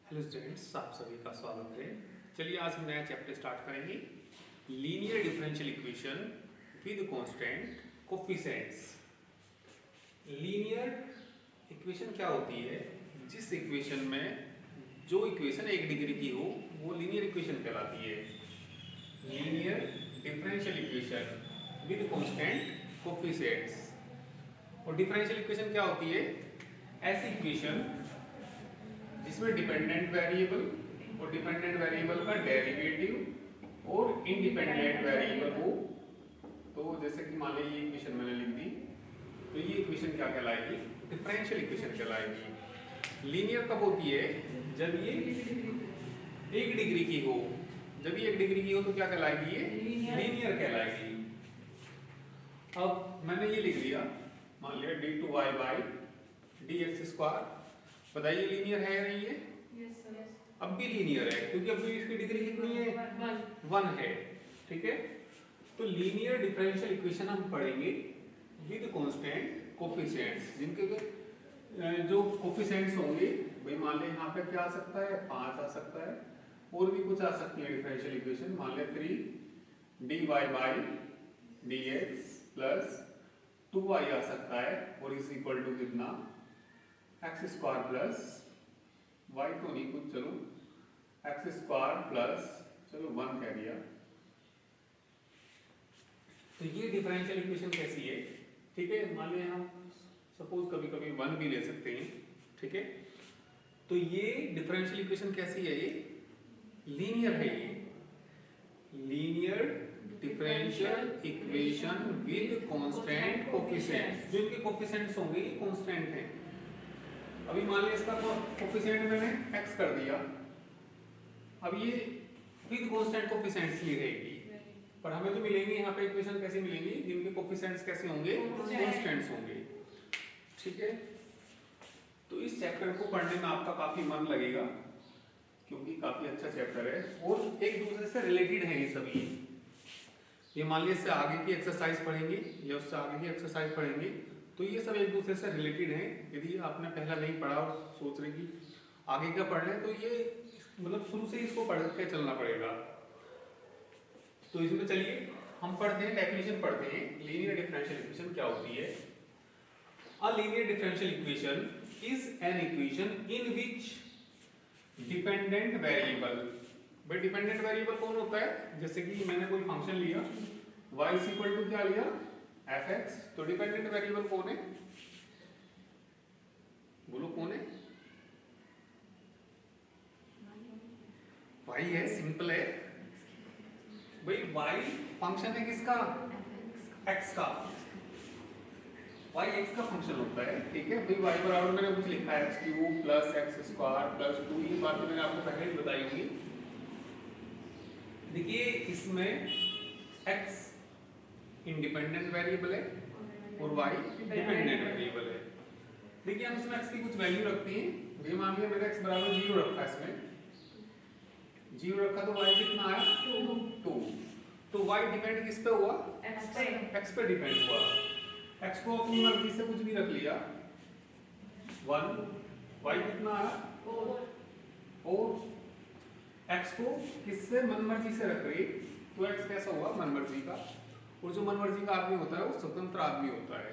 Hello students, आप सभी का स्वागत है। चलिए आज हम नया चैप्टर स्टार्ट करेंगे, linear differential equation with constant coefficients. Linear equation क्या होती है? जिस इक्वेशन में जो इक्वेशन एक डिग्री की हो वो लीनियर इक्वेशन कहलाती है। Linear differential equation with constant coefficients. और डिफरेंशियल इक्वेशन क्या होती है? ऐसी इक्वेशन जिसमें डिपेंडेंट वेरिएबल और डिपेंडेंट वेरिएबल का डेरिवेटिव और इंडिपेंडेंट वेरिएबल हो। तो जैसे कि मान लीजिए ये इक्वेशन मैंने लिख दी, तो ये इक्वेशन क्या कहलाएगी? डिफरेंशियल इक्वेशन कहलाएगी। लीनियर कब होती है? जब ये एक डिग्री की हो। जब ये एक डिग्री की हो तो क्या कहलाएगी? ये लीनियर कहलाएगी। अब मैंने ये लिख लिया, मान लिया d2y बाई dx²। बताइए लीनियर है या नहीं है? Yes, sir. अब भी लीनियर है क्योंकि अभी इसकी डिग्री कितनी है? 1 है। ठीक है, तो लीनियर डिफरेंशियल इक्वेशन हम पढ़ेंगे विद कांस्टेंट कोफिशिएंट्स, जिनके जो कोफिशिएंट्स होंगे, भाई मान ले यहाँ पे क्या आ सकता है? 5 आ सकता है, और भी कुछ आ सकती है डिफरेंशियल इक्वेशन। मान ले 3 dy by dx plus 2y आ सकता है, और इज इक्वल टू कितना? x² प्लस y तो नहीं कुछ, चलो x² प्लस चलो 1 कह दिया। तो ये डिफरेंशियल इक्वेशन कैसी है? ठीक है, मान लिया हम सपोज कभी कभी 1 भी ले सकते हैं। ठीक है, तो ये डिफरेंशियल इक्वेशन कैसी है? ये लीनियर है। ये linear differential equation with constant coefficients. जो इनके कोफिशिएंट्स होंगे ये कांस्टेंट हैं। अभी मान लिया इसका कोफिशिएंट मैंने x कर दिया, अब ये विद कांस्टेंट कोफिशिएंट्स ही रहेगी, पर हमें तो मिलेंगे यहाँ पे इक्वेशन कैसे मिलेंगी? जिनके कोफिशिएंट्स कैसे होंगे? कांस्टेंट्स होंगे। ठीक है, तो इस चैप्टर को पढ़ने में आपका काफी मन लगेगा क्योंकि काफी अच्छा चैप्टर है और एक दूसरे से रिलेटेड है ये सभी। ये मान लिया इससे आगे की एक्सरसाइज पढ़ेंगे या उससे आगे की एक्सरसाइज पढ़ेंगे, तो ये सब एक दूसरे से रिलेटेड हैं। यदि आपने पहला नहीं पढ़ा और सोच रहे कि आगे क्या पढ़ना है, तो ये मतलब शुरू से इसको पढ़ के चलना पड़ेगा। तो इसमें चलिए हम पढ़ते हैं, डेफिनेशन पढ़ते हैं। लीनियर डिफरेंशियल इक्वेशन क्या होती है? A linear differential equation is an equation in which dependent variable. भाई डिपेंडेंट वेरिएबल कौन होता है? जैसे कि मैंने कोई फंक्शन लिया y इज इक्वल टू क्या लिया? fx। तो डिपेंडेंट वेरिएबल कौन है? बोलो कौन है? y है, सिंपल है भाई। y फंक्शन है किसका? x का। y x का फंक्शन होता है। ठीक है भाई, y बराबर मैंने कुछ लिखा है x³ प्लस x² प्लस 2। ये बात मैंने आपको पहले ही बताई होगी। देखिए इसमें x इंडिपेंडेंट वेरिएबल है और y डिपेंडेंट वेरिएबल है। देखिए हम इसमें x की कुछ वैल्यू रखते हैं। ये मान लिया मेरा x बराबर 0 रखा है, इसमें 0 रखा, तो y कितना आया? 2। तो y डिपेंड किस पे हुआ? x पे डिपेंड हुआ। x को अपनी मर्जी से कुछ भी रख लिया 1, y कितना आया? 4। x को किससे? मनमर्जी से रख रही, तो x कैसा हुआ? मनमर्जी का। और जो मनमर्जी का आदमी होता है वो स्वतंत्र आदमी होता है।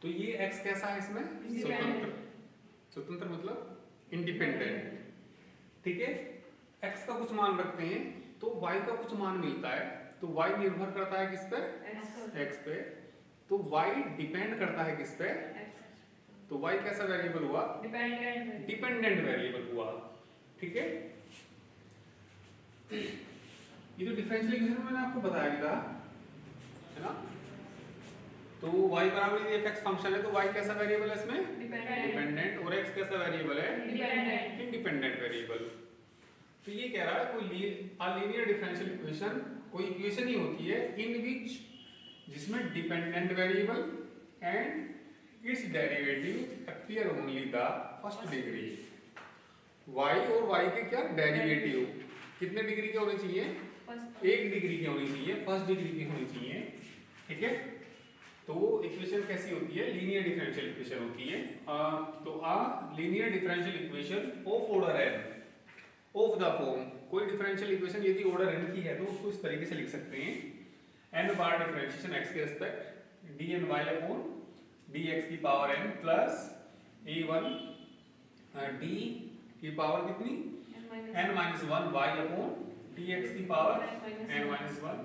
तो ये x कैसा है इसमें? स्वतंत्र। स्वतंत्र मतलब इंडिपेंडेंट। ठीक है, x का कुछ मान रखते हैं तो y का कुछ मान मिलता है, तो y निर्भर करता है किस पे? x पे। तो y डिपेंड करता है किस पे? तो y कैसा वेरिएबल हुआ? डिपेंडेंट वेरिएबल हुआ। ठीक है, ये जो डिफरेंशियल इक्वेशन मैंने आपको बताया था, है ना? तो y बराबर यदि fx फंक्शन है तो y कैसा वेरिएबल है इसमें? डिपेंडेंट। और x कैसा वेरिएबल है? Independent variable. तो ये कह रहा है कोई लीनियर डिफरेंशियल इक्वेशन कोई इक्वेशन ही होती है इन विच, जिसमें dependent variable and it's derivative appear only the first degree. y और y के क्या डेरिवेटिव कितने डिग्री के होने चाहिए? 1 डिग्री की होनी चाहिए, फर्स्ट डिग्री की होनी चाहिए। ठीक है, तो इक्वेशन कैसी होती है? लीनियर डिफरेंशियल इक्वेशन होती है। तो linear differential equation of order n of the form, कोई डिफरेंशियल इक्वेशन यदि ऑर्डर n की है तो उसको इस तरीके से लिख सकते हैं, n बार डिफरेंशिएशन x के रिस्पेक्ट dny अपॉन dx की power n plus a1 d की पावर कितनी n minus 1 y upon dx की पावर n माइनस 1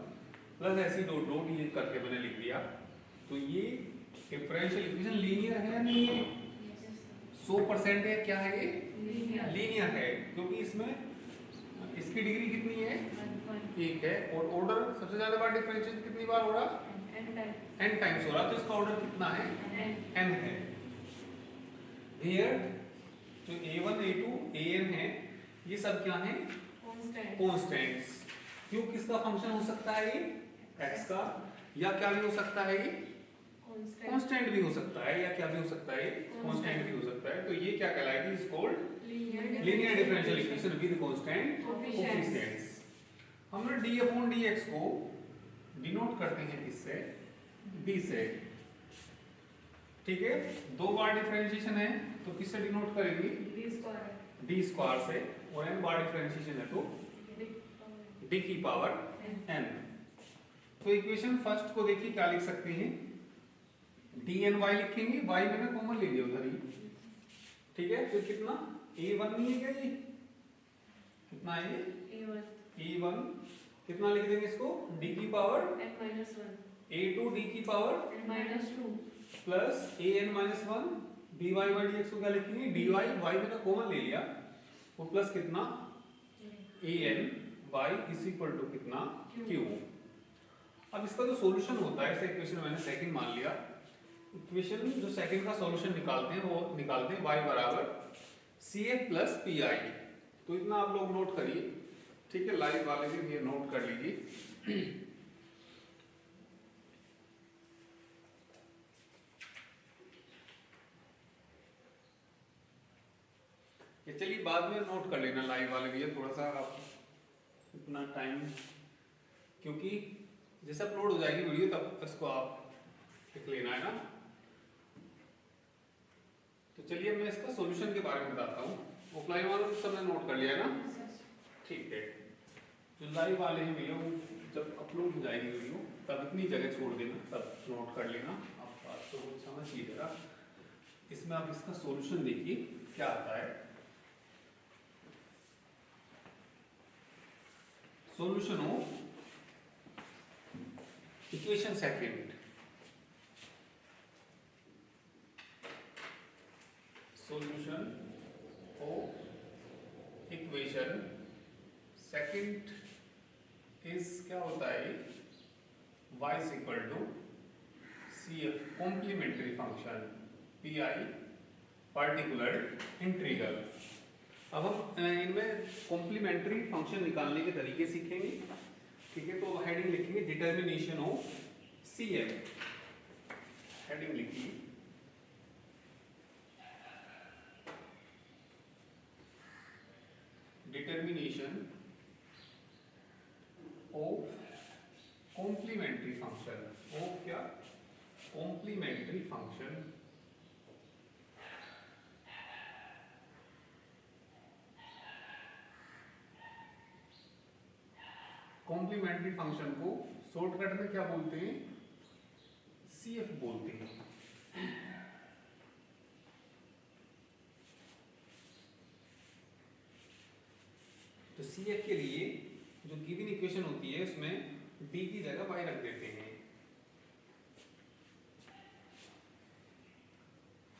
प्लस ऐसी डॉट डॉट ये करके मैंने लिख दिया। तो ये डिफरेंशियल इक्वेशन लीनियर है या नहीं है? 100% है। क्या है ये? लीनियर है, क्योंकि इसमें इसकी डिग्री कितनी है? 1 है, और ऑर्डर सबसे ज्यादा बार डिफरेंशिएशन कितनी बार हो रहा? n टाइम्स हो रहा, तो इसका ऑर्डर कितना है? n है। हियर जो a1 a2 an है, ये सब क्या है? कांस्टेंट्स। क्यों, किसका फंक्शन हो सकता है ये? x का, या क्या भी हो सकता है ये? कांस्टेंट भी हो सकता है, या क्या भी हो सकता है? कांस्टेंट भी हो सकता है। तो ये क्या कहलाएगी? Is called linear differential equation with constant coefficients. हम लोग d अपॉन dx को डिनोट करते हैं किससे? d से। ठीक है, दो बार डिफरेंशिएशन है तो किससे डिनोट करेंगे? d स्क्वायर से, और n बार डिफरेंशिएशन है तो d की पावर n। तो इक्वेशन फर्स्ट को देखिए क्या लिख सकते हैं? dny लिखेंगे, y मैंने कॉमन ले लिया उधर ही। ठीक है, फिर कितना a1 नहीं है क्या? ये कितना है? ये a1 कितना लिख देंगे इसको? d की पावर a2 d की power -2 plus an -1 dy by dx को क्या लिखेंगे? dy y मैंने कॉमन ले लिया, और प्लस कितना an y is equal to कितना q। अब इसका जो सॉल्यूशन होता है, इसे इक्वेशन मैंने सेकंड मान लिया। इक्वेशन जो सेकंड का सॉल्यूशन निकालते हैं वो निकालते हैं y बराबर CF प्लस PI। तो इतना आप लोग नोट करिए, ठीक है, लाइव वाले भी ये नोट कर लीजिए। ये चलिए बाद में नोट कर लेना लाइव वाले भी, थोड़ा सा आप इतना टाइम, क्योंकि जैसे अपलोड हो जाएगी वीडियो तब इसको आप लिख लेना है ना। तो चलिए मैं इसका सॉल्यूशन के बारे में बताता हूँ। ऑफलाइन वालों ने सब नोट कर लिया है ना? ठीक है, जो लाइव वाले हैं भैया वो जब अपलोड हो जाएगी वीडियो तब इतनी जगह छोड़ देना, तब नोट कर लेना। आप बात तो समझिएगा। इसमें आप इसका सॉल्यूशन देखिए क्या आता है। Solution of equation second, solution of equation second is क्या होता है? y is equal to CF complementary function PI particular integral. अब हम इनमें कॉम्प्लीमेंट्री फंक्शन निकालने के तरीके सीखेंगे। ठीक है, तो हेडिंग लिखेंगे डिटर्मिनेशन ऑफ CF। हेडिंग लिखिए determination of complementary function. Of क्या? Complementary function. कॉम्प्लीमेंट्री फंक्शन को शॉर्टकट में क्या बोलते हैं? CF बोलते हैं। तो CF के लिए जो गिवन इक्वेशन होती है उसमें d की जगह y रख देते हैं।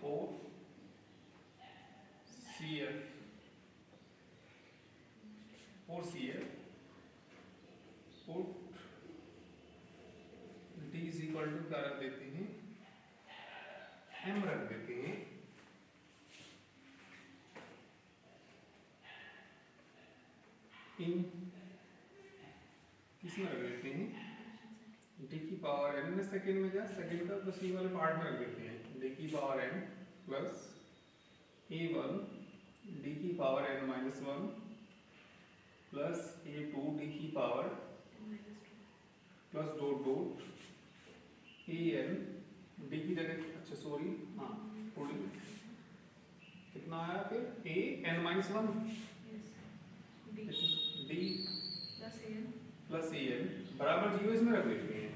for CF put d is equal to क्या रख देते हैं? m रख देते हैं। इन किसमें रख देते हैं? d की पावर n में सेकंड में, क्या सेकंड का बस ये वाले पार्ट में रख देते हैं। d की power n plus a1 d की power n minus 1 plus a2 d की power plus dot dot an D की जगह, अच्छा सॉरी, हाँ थोड़ी, कितना आया फिर a n minus one D plus A N बराबर 0 इसमें रख देते हैं,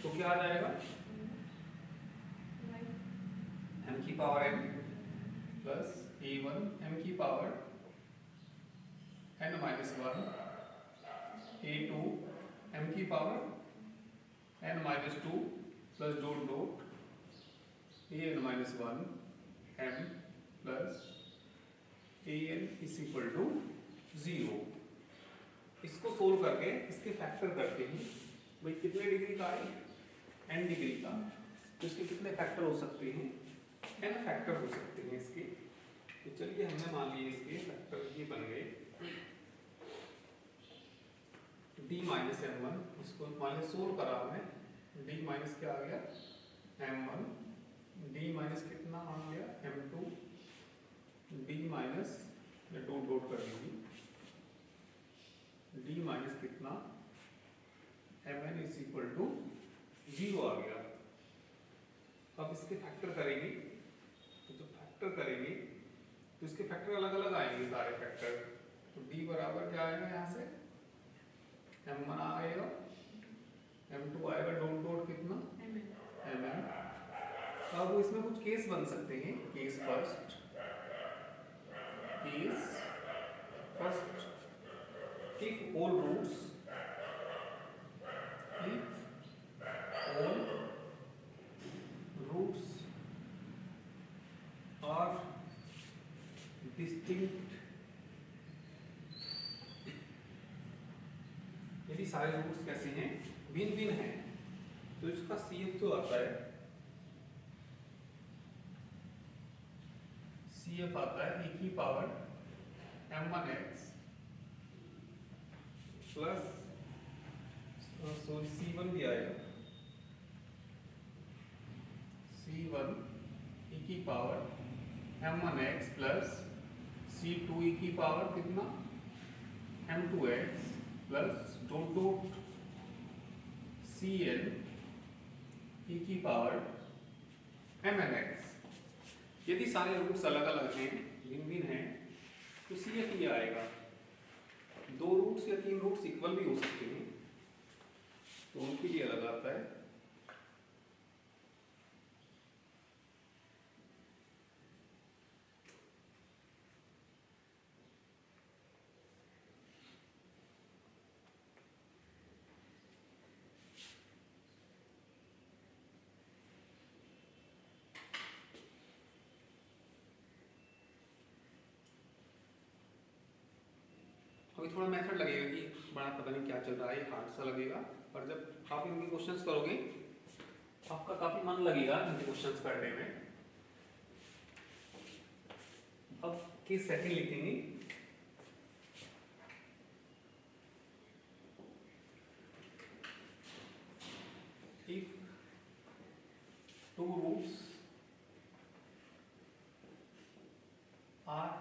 तो क्या आ जाएगा m की power n plus a1 m की power n minus one a2 m की power n minus two plus dot dot a n minus one m plus a n is equal to 0। इसको सोल्व करके इसके factor करते हैं, भाई कितने degree का है, n डिग्री का, तो इसके कितने फैक्टर हो सकते हैं, n फैक्टर हो सकते हैं इसके। तो चलिए हमने मान लिए इसके फैक्टर ये बन गए d माइनस एम वन, इसको मान लिया सोल्व करा हमने, d माइनस क्या आ गया m1, d माइनस कितना आ गया m2, d minus dot dot कर लीजिए, d माइनस कितना mn इज इक्वल टू 0 आ गया। अब इसके फैक्टर करेंगे, तो जब फैक्टर करेंगे तो इसके फैक्टर अलग अलग आएंगे सारे फैक्टर, तो d बराबर क्या आएगा यहाँ से m1 आएगा, m2 आएगा, डॉट डॉट कितना mn। अब इसमें कुछ केस बन सकते हैं, case first if all roots are distinct, यदि सारे रूट्स कैसे हैं, भिन्न भिन्न हैं, तो इसका CF जो आता है, CF आता है e की power m1x plus sorry C1 भी आएगा, C1 e की power m1x plus C2 e की पावर कितना m2x plus dot dot Cn e की पावर mnx। यदि सारे रूट्स अलग अलग हैं, भिन्न भिन्न हैं, तो CF ये आएगा। दो रूट्स या तीन रूट्स इक्वल भी हो सकते हैं, तो उनके लिए अलग आता है। अभी थोड़ा मेथड लगेगा कि बड़ा पता नहीं क्या चल रहा है, हार्ड सा लगेगा, पर जब आप इनके क्वेश्चंस करोगे आपका काफी मन लगेगा इनके क्वेश्चंस करने में। अब केस सेकंड लिखेंगे, if two roots are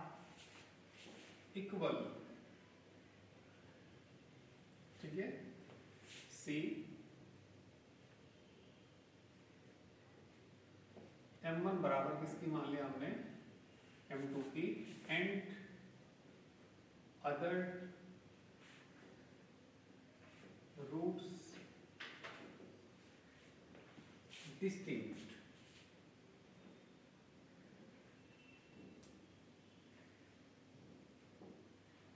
equal, ठीक है, C m1 बराबर किसकी मान लिया हमने m2 की, एंड अदर रूट्स डिस्टिंक्ट,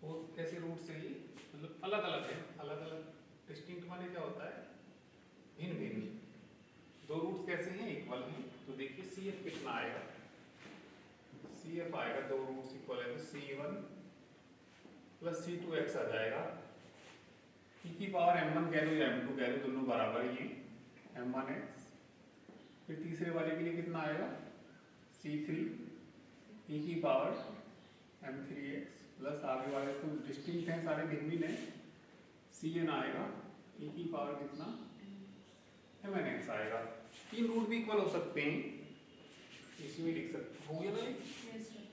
और कैसे रूट्स है ये, मतलब अलग अलग है, अलग अलग। डिस्टिंक्ट माने क्या होता है, भिन्न भिन्न। दो रूट्स कैसे हैं, इक्वल हैं, तो देखिए CF कितना आएगा, CF आएगा, दो रूट्स इक्वल है तो C1 प्लस C2x आ जाएगा, e की पावर m1 कह लो या m2 कह लो, दोनों बराबर ही हैं, m1x। फिर तीसरे वाले के लिए कितना आएगा, C3 e की पावर m3x प्लस आगे वाले तो डिस्टिंक्ट हैं, सारे भिन्न भिन्न हैं, Cn आएगा, e की पावर कितना mnx आएगा। तीन रूट भी इक्वल हो सकते हैं, इसमें लिख सकते हो गया ना। Yes sir.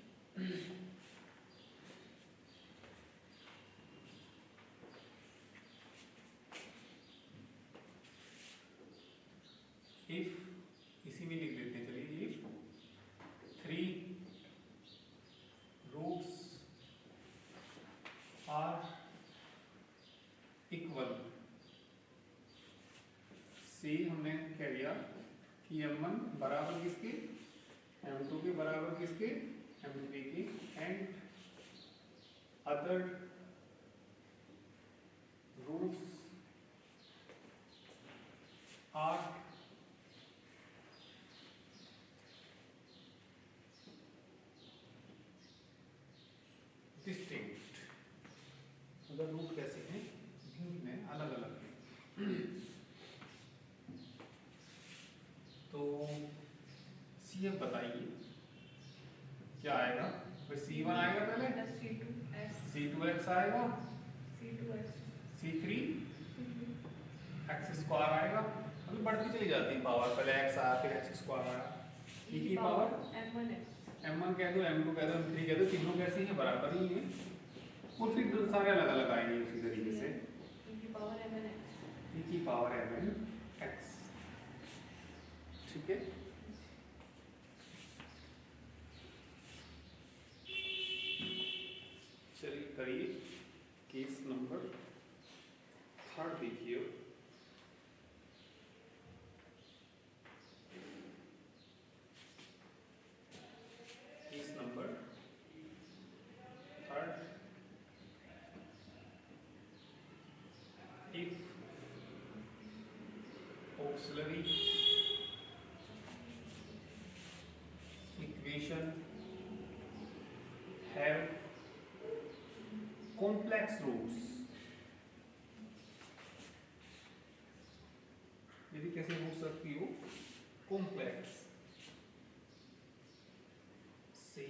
if कि m1 बराबर किसके, m2 के बराबर किसके, m3 के, and other roots are distinct. Other root कैसे हैं, भिन्न हैं, अलग अलग हैं। तो CF बताइए क्या आएगा, फिर C1 आएगा पहले, प्लस C2x C2x आएगा, C2x C3 C3 x square आएगा, अभी बढ़ती चली जाती है पावर, पहले x आया फिर x स्क्वायर आया, e की पावर m1x m1 कह दो, m2 कह दो, m3 कह दो, तीनों कैसे हैं, बराबर ही हैं, और फिर सारे अलग अलग आएंगे उसी तरीके से, e की पावर mnx e की पावर mn x, ठीक है। चलिए करिए केस नंबर 3 देखिए। Case number 3, if auxiliary equation have complex roots, यदि कैसे हो सकती हो कॉम्प्लेक्स, से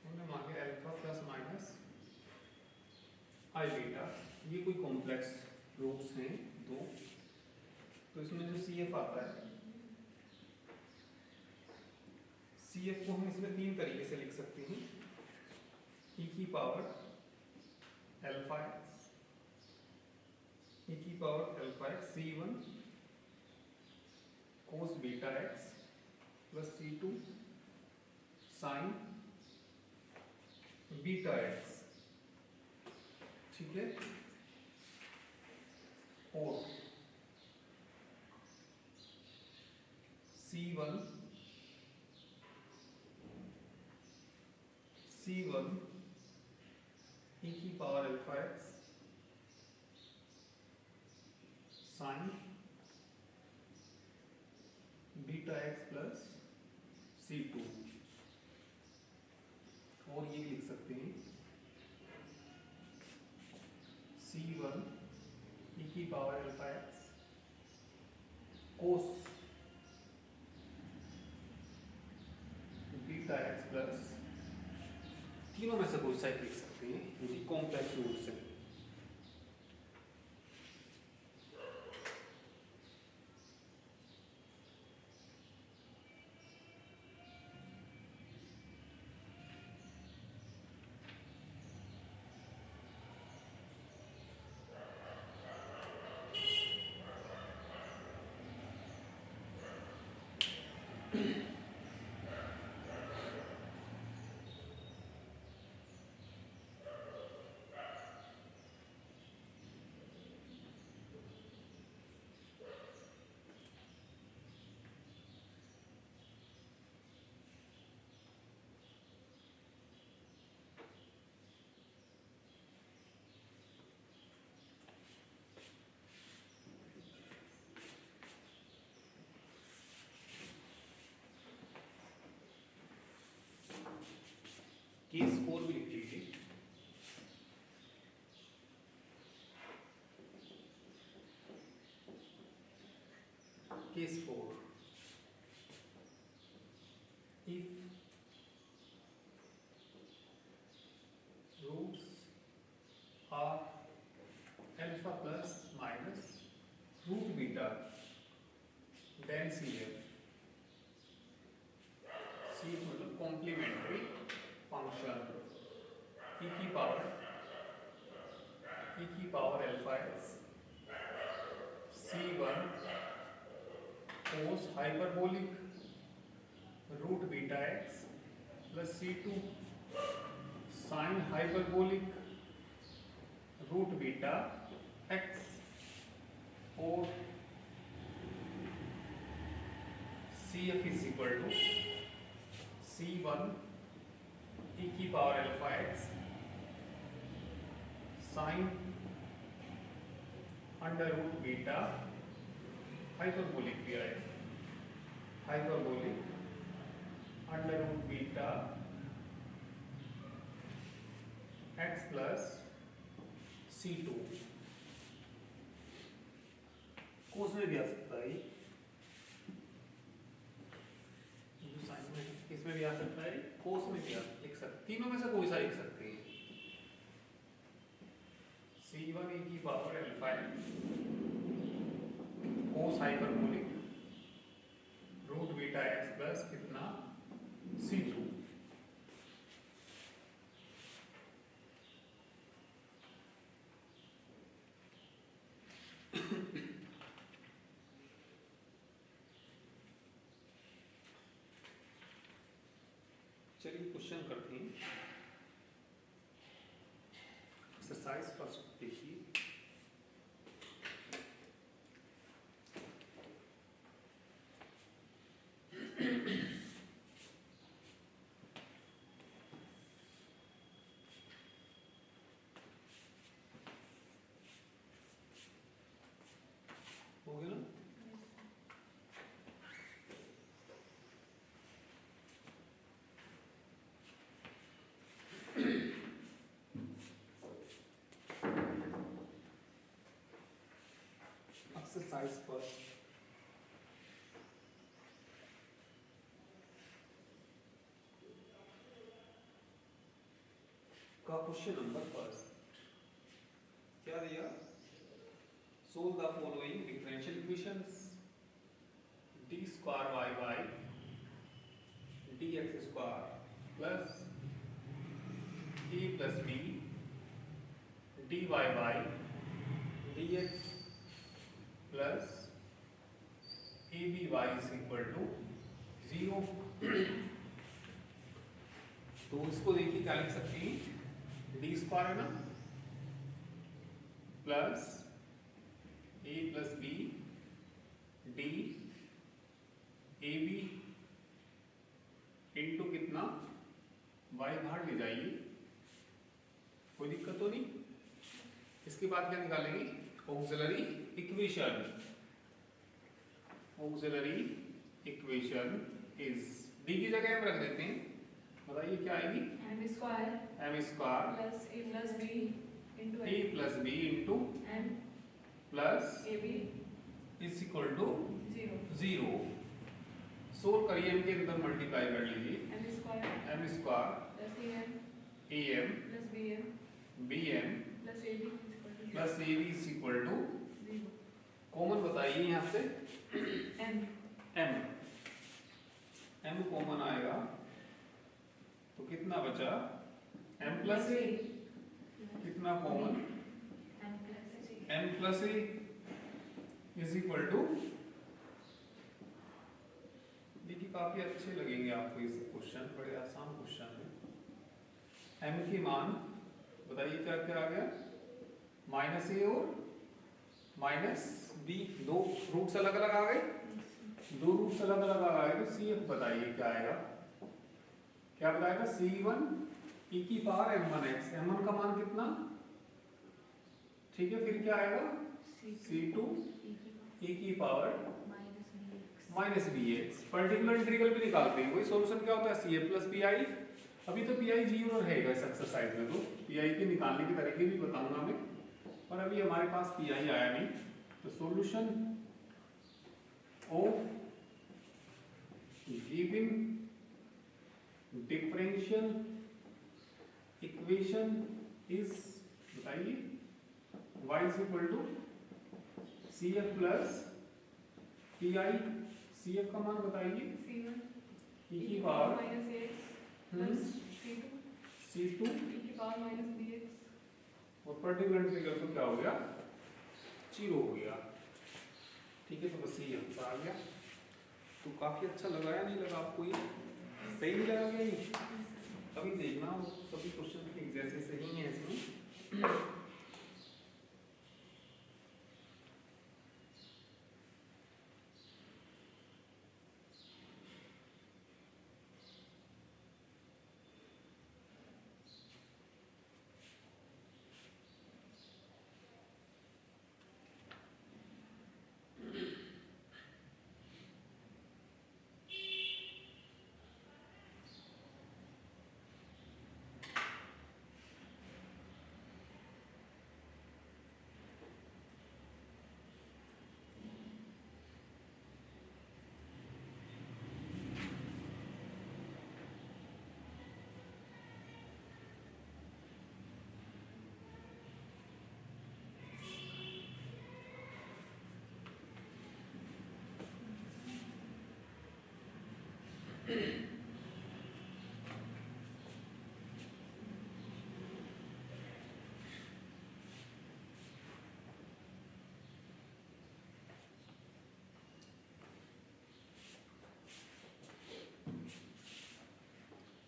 हमने मांगे अल्फा प्लस माइनस आई बीटा, ये कोई कॉम्प्लेक्स रूट्स हैं दो, तो इसमें जो CF आता है, CF को हम इसमें 3 तरीके से लिख सकते हैं, e की पावर अल्फा x, e की power alpha x C1 cos beta x plus C2 sign beta x, ठीक है, और C1 e की power alpha x sign beta x plus C2, और ये लिख सकते हैं C1 e की power alpha x cos beta x plus, तीनों में से कोई सा लिख सकते हैं, क्योंकि कॉम्प्लेक्स रूट्स हैं। केस 4 भी लिख लीजिए। Case 4, if roots are alpha plus minus root beta, then CF, CF मतलब कॉम्प्लीमेंट्री फंक्शन, e की power alpha x C1 cos hyperbolic root beta x plus C2 sine hyperbolic root beta x, और CF is equal to C1 e की power alpha x sin under root beta hyperbolic भी आए hyperbolic under root beta x plus C2 cos में भी आ सकता है इसमें भी आ सकता है कोस में भी आ लिख सकते तीनों में से कोई सा लिख सकते हैं C1 e की power alpha cos hyperbolic root beta x plus कितना C2 चलिए क्वेश्चन करते हैं एक्सरसाइज फर्स्ट देखिए हो गया ना एक्सरसाइज फर्स्ट का क्वेश्चन नंबर फर्स्ट क्या दिया solve the following differential equations D square Y by D X square plus A plus B D Y by D X plus A B Y is equal to 0 तो इसको देखिए क्या लिख सकते हैं D square है ना plus A plus B D A B into कितना वाई बाहर ले जाइए कोई दिक्कत तो नहीं इसके बाद क्या निकालेंगे auxiliary equation auxiliary equation is D की जगह हम रख देते हैं बताइए क्या आएगी m square plus a plus b into a plus B into m plus ab is equal to 0 0 solve करिए m के अंदर मल्टीप्लाई कर लीजिए m square m square plus am am plus bm bm plus ab plus ab is equal to 0 common बताइए यहाँ से m m m common आएगा तो कितना बचा m प्लस a कितना common m plus a is equal to देखिए काफी अच्छे लगेंगे आपको ये क्वेश्चन बड़े आसान क्वेश्चन है m की मान बताइए क्या क्या आ गया माइनस ए और माइनस बी दो रूट्स अलग अलग आ गए दो रूट्स अलग अलग आ गए तो सी एफ बताइए क्या आएगा क्या बताएगा C1 e की पावर m1x m1 का मान कितना ठीक है फिर क्या आएगा C2 e की power minus bx particular integral भी निकालते हैं वही सॉल्यूशन क्या होता है CF प्लस pi अभी तो pi 0 रहेगा इस एक्सरसाइज में तो pi के निकालने के तरीके भी बताऊंगा मैं पर अभी हमारे पास pi आया नहीं तो solution of given differential equation is बताइए y is equal to CF plus pi CF का मान बताइए c1 e की power minus x plus c2 C2 e की पावर माइनस bx और पर्टिकुलर इंटीग्रल तो क्या हो गया 0 हो गया ठीक है तो बस ये आंसर आ गया तो काफी अच्छा लगा या नहीं लगा आपको ये सही नहीं लगा क्या ये अभी देखना सभी क्वेश्चन एक जैसे सही है इसमें तो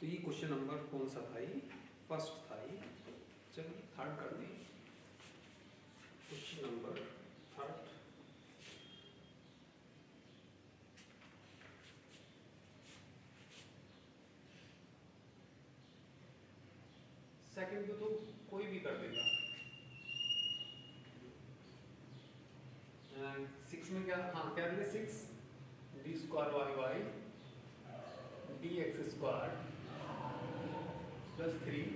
ये क्वेश्चन नंबर कौन सा था? ये फर्स्ट था। ये चलिए थर्ड कर दें। Question number third. सेकंड को तो कोई भी कर देगा। 6 में क्या, हाँ क्या दिया? 6 D square Y Y D X square plus 3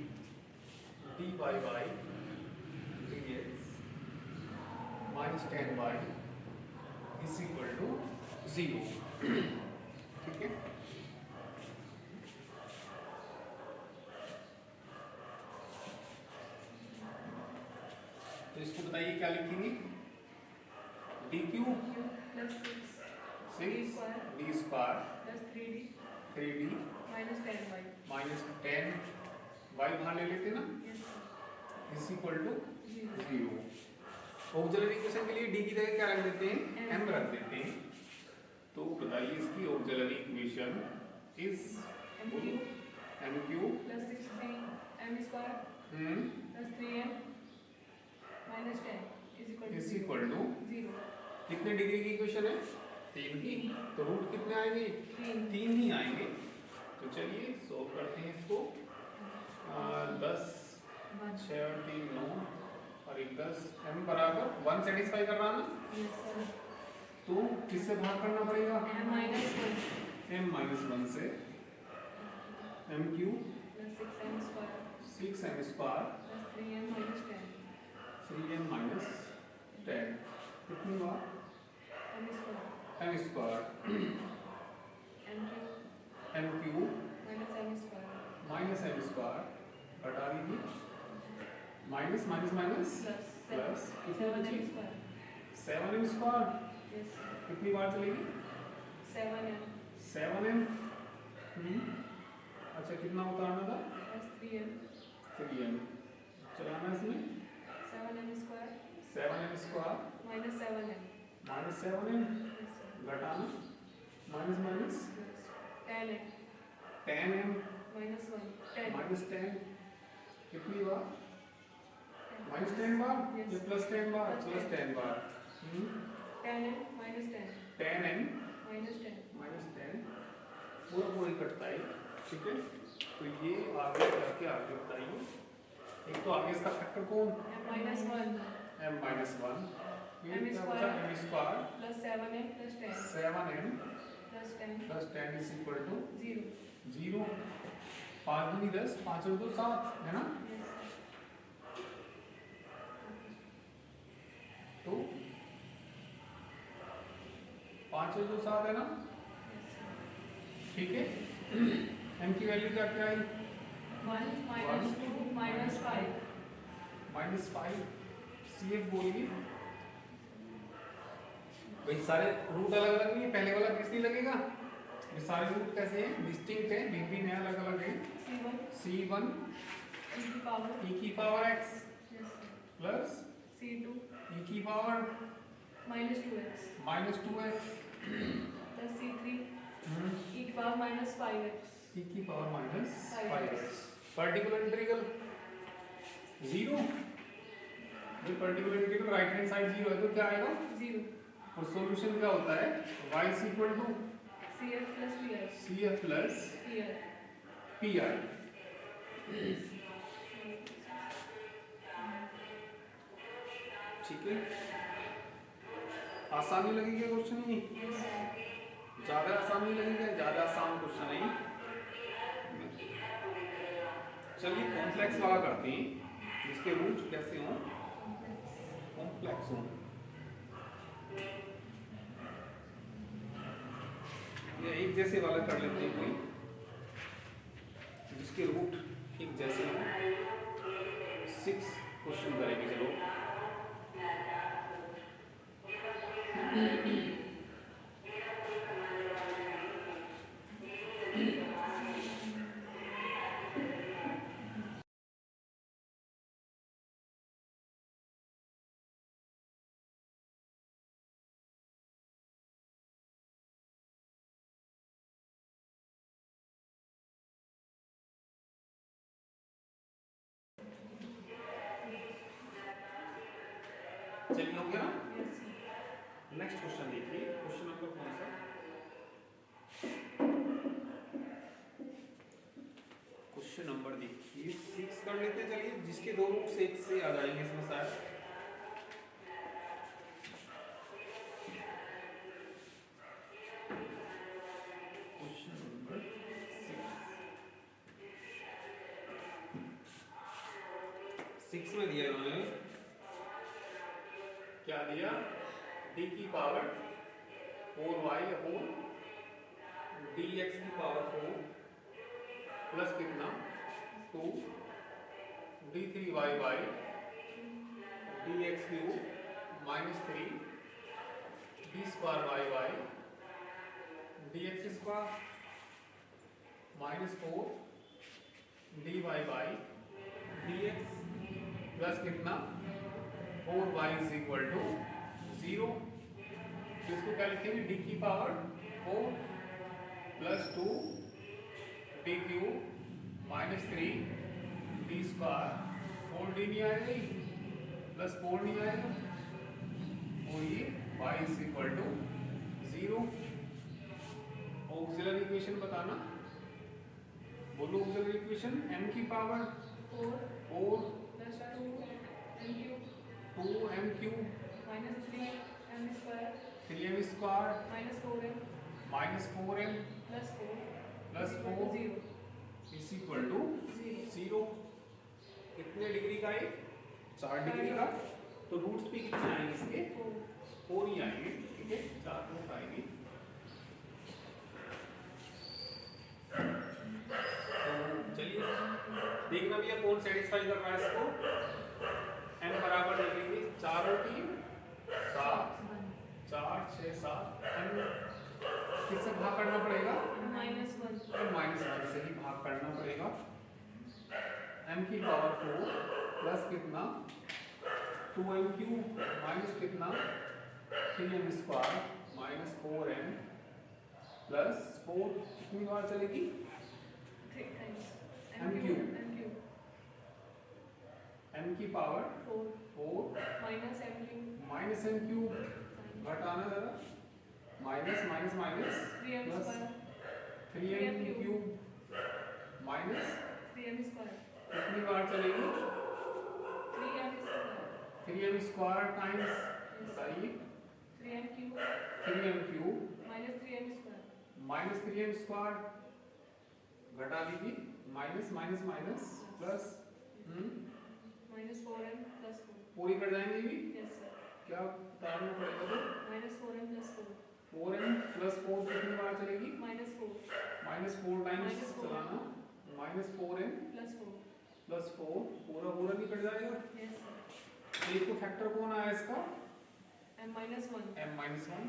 D Y Y D X minus 10 Y is equal to 0। ठीक है, तो इसको बताइए क्या लिखेंगे? D cube plus 6 D square D square plus 3d 3d minus 10y। Minus 10 Y बाहर ले लेते ना, yes sir. Is equal to 0। 0। Auxiliary equation के लिए डी की जगह क्या रख देते हैं? m रख देते हैं। तो बताइए इसकी auxiliary equation is m cube plus 6d m square plus 3m minus 10 is equal to 0। कितने डिग्री की इक्वेशन है? 3 की। तो रूट कितने आएंगे? 3 ही आएंगे। तो चलिए सॉल्व करते हैं इसको। 10 6 और 3 9 और 1 10 m बराबर 1 सेटिस्फाई कर रहा ना, यस सर। तो किससे भाग करना पड़ेगा? m माइनस 1 m माइनस 1 से m cube plus 6m square 6m square plus 3m minus 10 3m minus 10 कितनी बार? m square m square m Q minus m square घटा दीजिए, माइनस माइनस माइनस प्लस कितनी बची? 7m स्क्वायर कितनी बार चलेगी? 7m। अच्छा कितना उतारना था? 3m चलाना इसमें 7m स्क्वायर माइनस 7m घटाना माइनस माइनस 10m माइनस 10 कितनी बार? माइनस 10 बार या प्लस 10 बार? प्लस 10 बार। 10m माइनस 10 पूरा पूरी कटता है। ठीक है, तो ये आगे करके आगे बताइए। एक तो आगे इसका फैक्टर कौन? m माइनस 1 ये क्या बचा? m square plus 7m plus 10 7m plus 10 is equal to 0। 5 दूनी 10 5 और 2 7 है ना, तो 5 और 2 7 है ना। ठीक है, m की वैल्यू क्या क्या आई? 1 माइनस 2 माइनस 5 माइनस 5 CF बोलिए भाई। सारे रूट अलग अलग नहीं है, पहले वाला किस नहीं लगेगा? ये सारे रूट कैसे हैं? डिस्टिंक्ट है, भी नया अलग अलग है। C1 e की power x plus C2 e की power minus 2x minus 2x plus C3 e की पावर माइनस 5x e की power minus 5x। Particular integral 0, ये particular integral right hand side 0 है तो क्या आएगा? 0। और सॉल्यूशन क्या होता है? y is equal to CF plus CF plus PI। ठीक है, आसानी लगेगी क्वेश्चन? नहीं ज्यादा आसानी लगेगा, ज्यादा आसान क्वेश्चन नहीं। चलिए कॉम्प्लेक्स वाला करते हैं, जिसके रूट कैसे हों? कॉम्प्लेक्स हों। या एक जैसे वाला कर लेते हैं कोई, जिसके रूट एक जैसे हों। 6 क्वेश्चन करेंगे। चलो कर लेते हैं, चलिए, जिसके दो रूट्स एक से आ जाएंगे इसमें शायद। क्वेश्चन नंबर 6 में दिया इन्होंने, क्या दिया, डी की पावर 4y अपॉन dx की पावर 4 प्लस कितना 2 d3y by dx cube minus 3 d square y by dx square minus 4 dy by dx plus कितना 4y इज इक्वल टू 0। इसको क्या लिखेंगे, d की power 4 plus 2 D cube minus 3 D square, 4d नहीं आएगा plus 4 नहीं आएगा, और ये y is equal to 0। Auxiliary equation बताना, बोलो ऑक्सिलरी इक्वेशन, m की power 4 plus 2m cube minus 3m square 3m square minus 4m plus 4 0 is equal to 0। कितने डिग्री का है, 4 डिग्री का, तो रूट्स पे कितने आएंगे इसके, 4 ही आएंगे, ठीक है, 4 रूट आएंगे। तो चलिए देखना भैया कौन सेटिस्फाई कर रहा है इसको। n बराबर देखेंगे 4 और 3 7, 4 6 7, n किससे भाग करना पड़ेगा, -1 से ही भाग करना पड़ेगा। m की पावर 4 प्लस कितना 2m क्यूब माइनस कितना 3m square minus 4m plus 4 कितनी बार चलेगी, m क्यूब, m की पावर 4 माइनस m क्यूब, घटाना जरा, minus minus minus plus 3m cube minus 3m square कितनी बार चलेगी, 3m स्क्वायर टाइम्स, बताइए, 3m cube minus 3m square, घटा लीजिए, minus minus minus plus -4m plus 4 पूरी कर जाएंगे भी, यस सर क्या उतारना पड़ेगा, तो -4m प्लस 4 4m प्लस 4 कितनी बार चलेगी, -4 माइनस 4 टाइम्स -4 चलाना, माइनस 4m प्लस 4 प्लस 4 पूरा पूरा निकल जाएगा। यस सर एक तो फैक्टर कौन आया इसका, m -1 m-1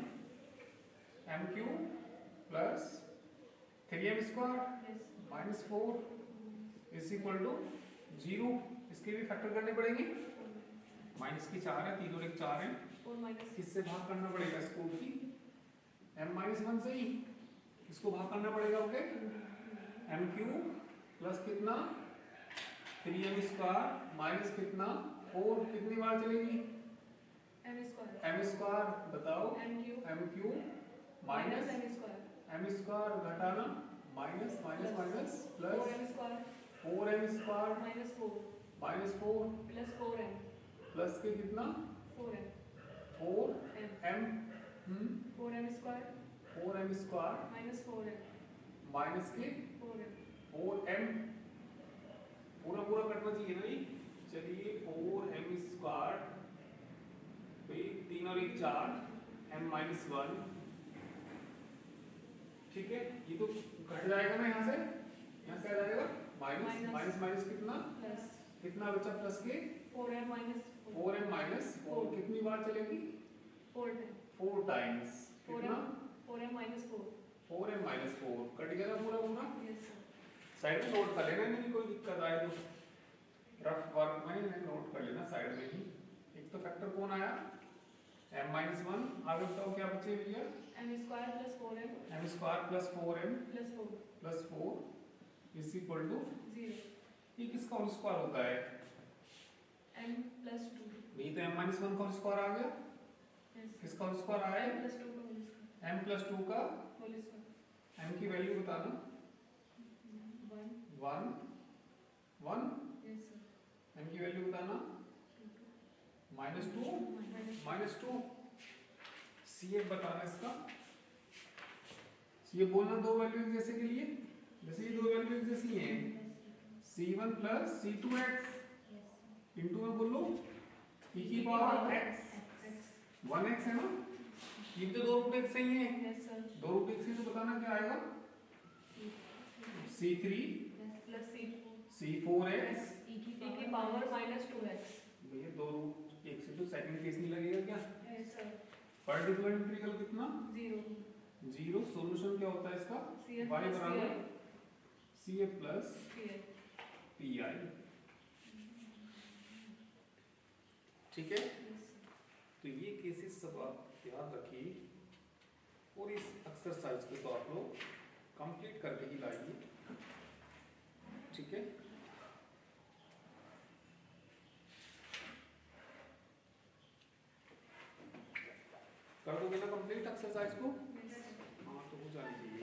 m cube plus 3m square yes minus 4 is equal to 0। इसके भी फैक्टर करने पड़ेंगे, माइनस की 4 है, 3 और 1 4 है, और माइनस किससे भाग करना पड़ेगा इसको की, m-1 से ही इसको भाग करना पड़ेगा, ओके, m क्यूब प्लस कितना 3m स्क्वायर माइनस कितना 4 कितनी बार चलेगी, m स्क्वायर m स्क्वायर, बताओ, m m cube cube minus m square m square, घटाना, minus minus minus plus 4m square 4m square -4 minus 4 plus 4m plus के कितना 4m 4m 4m square 4m square -4m minus के 4m पूरा पूरा कटना चाहिए ना ये, चलिए 4m स्क्वायर पे 3 और 1 4 m-1, ठीक है, ये तो घट जाएगा ना, यहाँ से आ जाएगा माइनस माइनस माइनस कितना प्लस कितना बचा, प्लस के 4m 4m माइनस 4 कितनी बार चलेगी, 4 टाइम्स कितना 4m -4 4m माइनस 4 कट गया ना पूरा पूरा। यस सर साइड में नोट कर लेना, नहीं कोई दिक्कत आए तो रफ वर्क में नोट कर लेना साइड में ही। एक तो फैक्टर कौन आया, m-1, आगे बताओ क्या बचे भैया, m square plus 4m m square plus 4m plus 4 is equal to 0 ये किसका होल स्क्वायर होता है, m प्लस 2 नहीं तो m-1 का होल स्क्वायर आ गया, यस किसका होल स्क्वायर आया m प्लस 2 का होल स्क्वायर m प्लस 2 का, होल स्क्वायर m की वैल्यू बताना, 1 1 1 यस सर एम की वैल्यू बताना -2 -2 सी एफ बताना इसका। ये बोलना दो वैल्यू जैसे के लिए, जैसे ये दो वैल्यू जैसी हैं c1 प्लस c2x इंटू में बोलो e की पावर x 1x है ना, ये तो दो रूट x ही है, यस सर दो रूट x से तो बताना क्या आएगा c3 प्लस c4x e की पावर -2x। भैया दो रूट x से तो सेकंड केस नहीं लगेगा क्या? यस सर पर्टिकुलर इंटीग्रल कितना 0 जीरो। सॉल्यूशन क्या होता है इसका CF y plus बराबर CF प्लस PI। PI। ठीक है, तो ये केसेस सब आप याद रखिए और इस एक्सरसाइज को तो आप लोग कंप्लीट करके ही लाइए। ठीक है, कर दोगे ना कंप्लीट एक्सरसाइज को? हाँ तो हो जानी चाहिए।